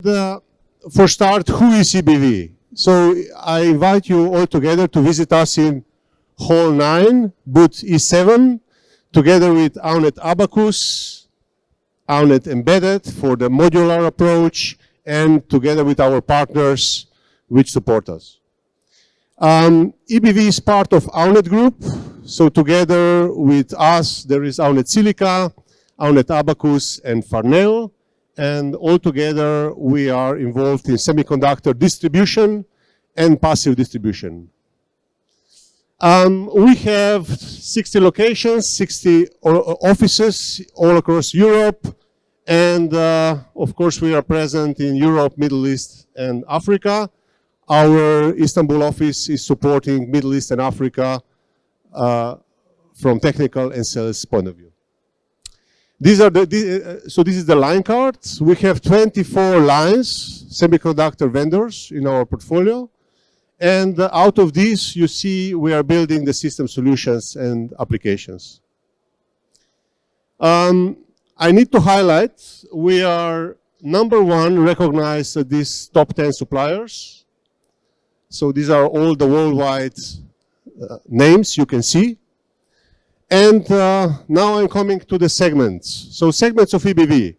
For start, who is EBV? So I invite you all together to visit us in Hall 9, booth E7, together with Aunet Abacus, Aunet Embedded for the modular approach, and together with our partners which support us. EBV is part of Aunet Group, so together with us there is Aunet Silica, Aunet Abacus, and Farnell. And all together, we are involved in semiconductor distribution and passive distribution. We have 60 locations, 60 offices all across Europe. And of course, we are present in Europe, Middle East, and Africa. Our Istanbul office is supporting Middle East and Africa from technical and sales point of view. So this is the line card. We have 24 lines, semiconductor vendors in our portfolio. And out of these, you see we are building the system solutions and applications. I need to highlight, we are #1 recognized as these top 10 suppliers. So these are all the worldwide names you can see. And now I'm coming to the segments. So segments of EBV.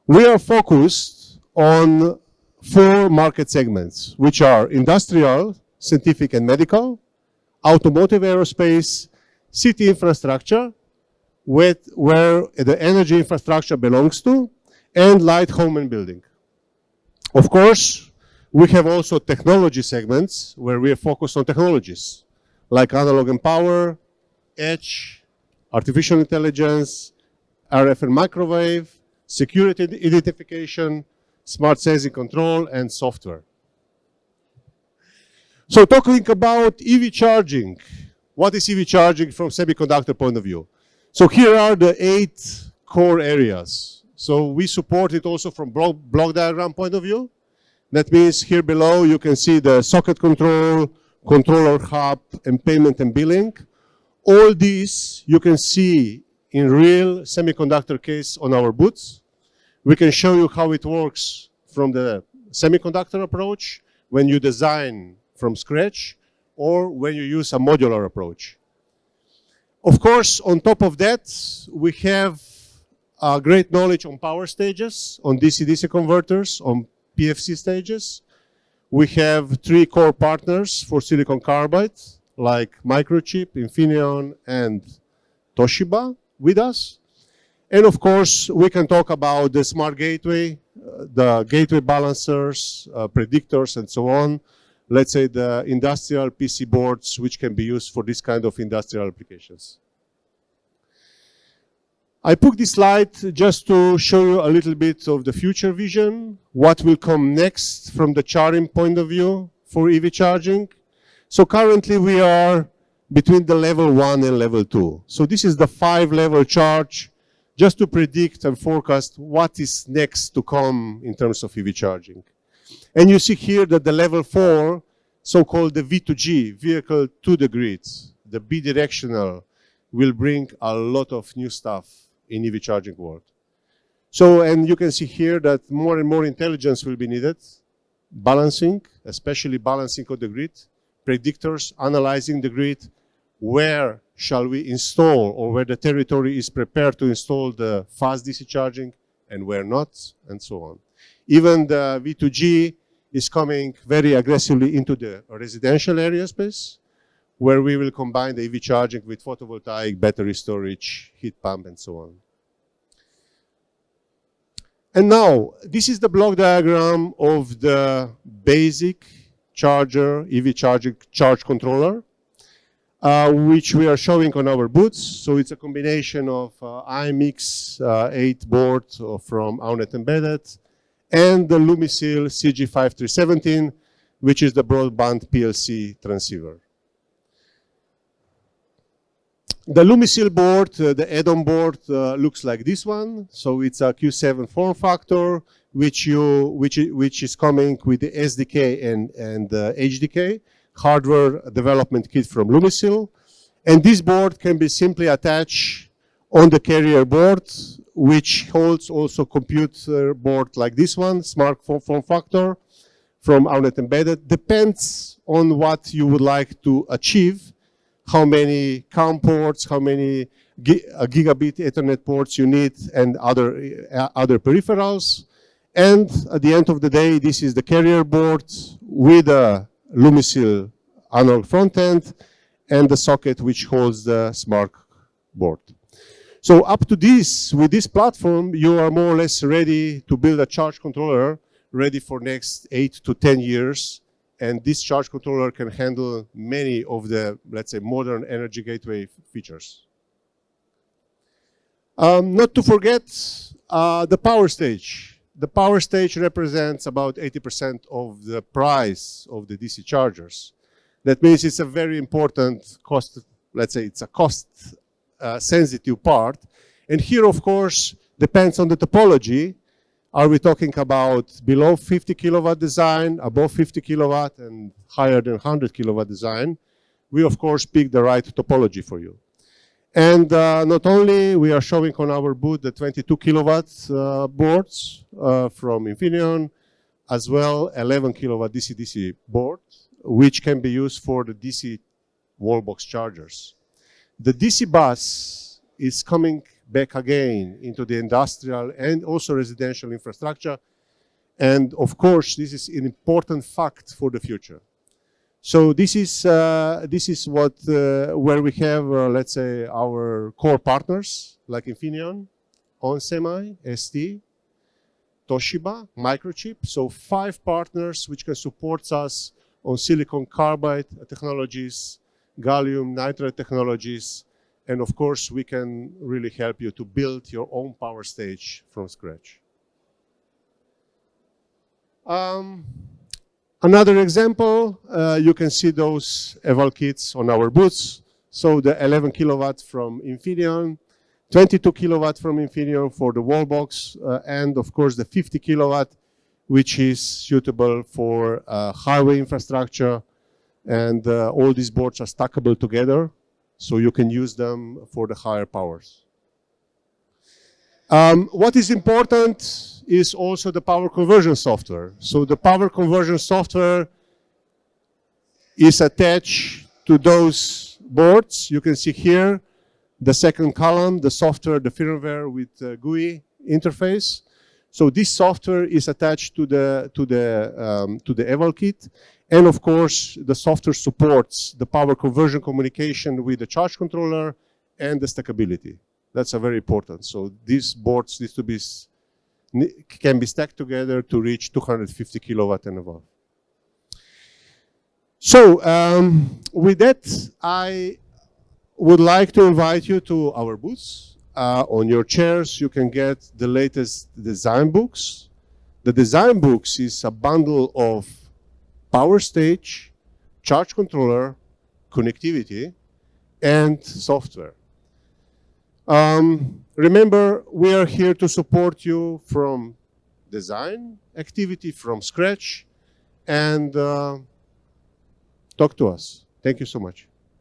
We are focused on 4 market segments, which are industrial, scientific and medical, automotive aerospace, city infrastructure, where the energy infrastructure belongs to, and light home and building. Of course, we have also technology segments where we are focused on technologies, like analog and power, edge, artificial intelligence, RF and microwave, security identification, smart sensing control, and software. So talking about EV charging, what is EV charging from semiconductor point of view? So here are the 8 core areas. So we support it also from block diagram point of view. That means here below you can see the socket control, controller hub, and payment and billing. All these you can see in real semiconductor case on our booths. We can show you how it works from the semiconductor approach when you design from scratch or when you use a modular approach. Of course, on top of that, we have great knowledge on power stages, on DC-DC converters, on PFC stages. We have 3 core partners for silicon carbide, like Microchip, Infineon, and Toshiba with us. And of course, we can talk about the smart gateway, the gateway balancers, predictors, and so on. Let's say the industrial PC boards, which can be used for this kind of industrial applications. I put this slide just to show you a little bit of the future vision, what will come next from the charging point of view for EV charging. So currently we are between the level 1 and level 2. So this is the 5-level charge, just to predict and forecast what is next to come in terms of EV charging. And you see here that the level 4, so-called the V2G, vehicle to the grid, the bidirectional, will bring a lot of new stuff in EV charging world. So, and you can see here that more and more intelligence will be needed, balancing, especially balancing of the grid, predictors, analyzing the grid, where shall we install or where the territory is prepared to install the fast DC charging and where not, and so on. Even the V2G is coming very aggressively into the residential area space, where we will combine the EV charging with photovoltaic, battery storage, heat pump, and so on. And now, this is the block diagram of the basic charger, EV charging charge controller, which we are showing on our booths. So it's a combination of IMX8 board from Aunet Embedded and the Lumisil CG5317, which is the broadband PLC transceiver. The Lumisil board, the add-on board, looks like this one. So it's a Q7 form factor, which is coming with the SDK and HDK, hardware development kit from Lumisil. And this board can be simply attached on the carrier board which holds also computer board like this one, smart form factor from Outlet Embedded. Depends on what you would like to achieve, how many COM ports, how many gigabit Ethernet ports you need, and other peripherals. And at the end of the day, this is the carrier board with a Lumicil analog front end and the socket which holds the smart board. So up to this, with this platform, you are more or less ready to build a charge controller ready for next 8 to 10 years. And this charge controller can handle many of the, let's say, modern energy gateway features. Not to forget the power stage. The power stage represents about 80% of the price of the DC chargers. That means it's a very important cost, let's say it's a cost sensitive part. And here, of course, depends on the topology. Are we talking about below 50 kilowatt design, above 50 kilowatt, and higher than 100 kilowatt design? We, of course, pick the right topology for you. And not only we are showing on our booth the 22 kilowatt boards from Infineon, as well 11 kilowatt DC-DC board, which can be used for the DC wallbox chargers. The DC bus is coming back again into the industrial and also residential infrastructure. And of course, this is an important fact for the future. So this is what where we have, let's say, our core partners like Infineon, onsemi, ST, Toshiba, Microchip. So 5 partners which can support us on silicon carbide technologies, gallium nitride technologies, and of course we can really help you to build your own power stage from scratch. Another example, you can see those eval kits on our booths. So the 11 kilowatt from Infineon, 22 kilowatt from Infineon for the wallbox, and of course the 50 kilowatt, which is suitable for highway infrastructure. And all these boards are stackable together, so you can use them for the higher powers. What is important is also the power conversion software. So the power conversion software is attached to those boards. You can see here the second column, the software, the firmware with GUI interface. So this software is attached to the eval kit. And of course, the software supports the power conversion communication with the charge controller and the stackability. That's very important. So these boards can be stacked together to reach 250 kilowatt and above. So with that, I would like to invite you to our booths. On your chairs, you can get the latest design books. The design books is a bundle of power stage, charge controller, connectivity, and software. Remember, we are here to support you from design activity from scratch, and talk to us. Thank you so much.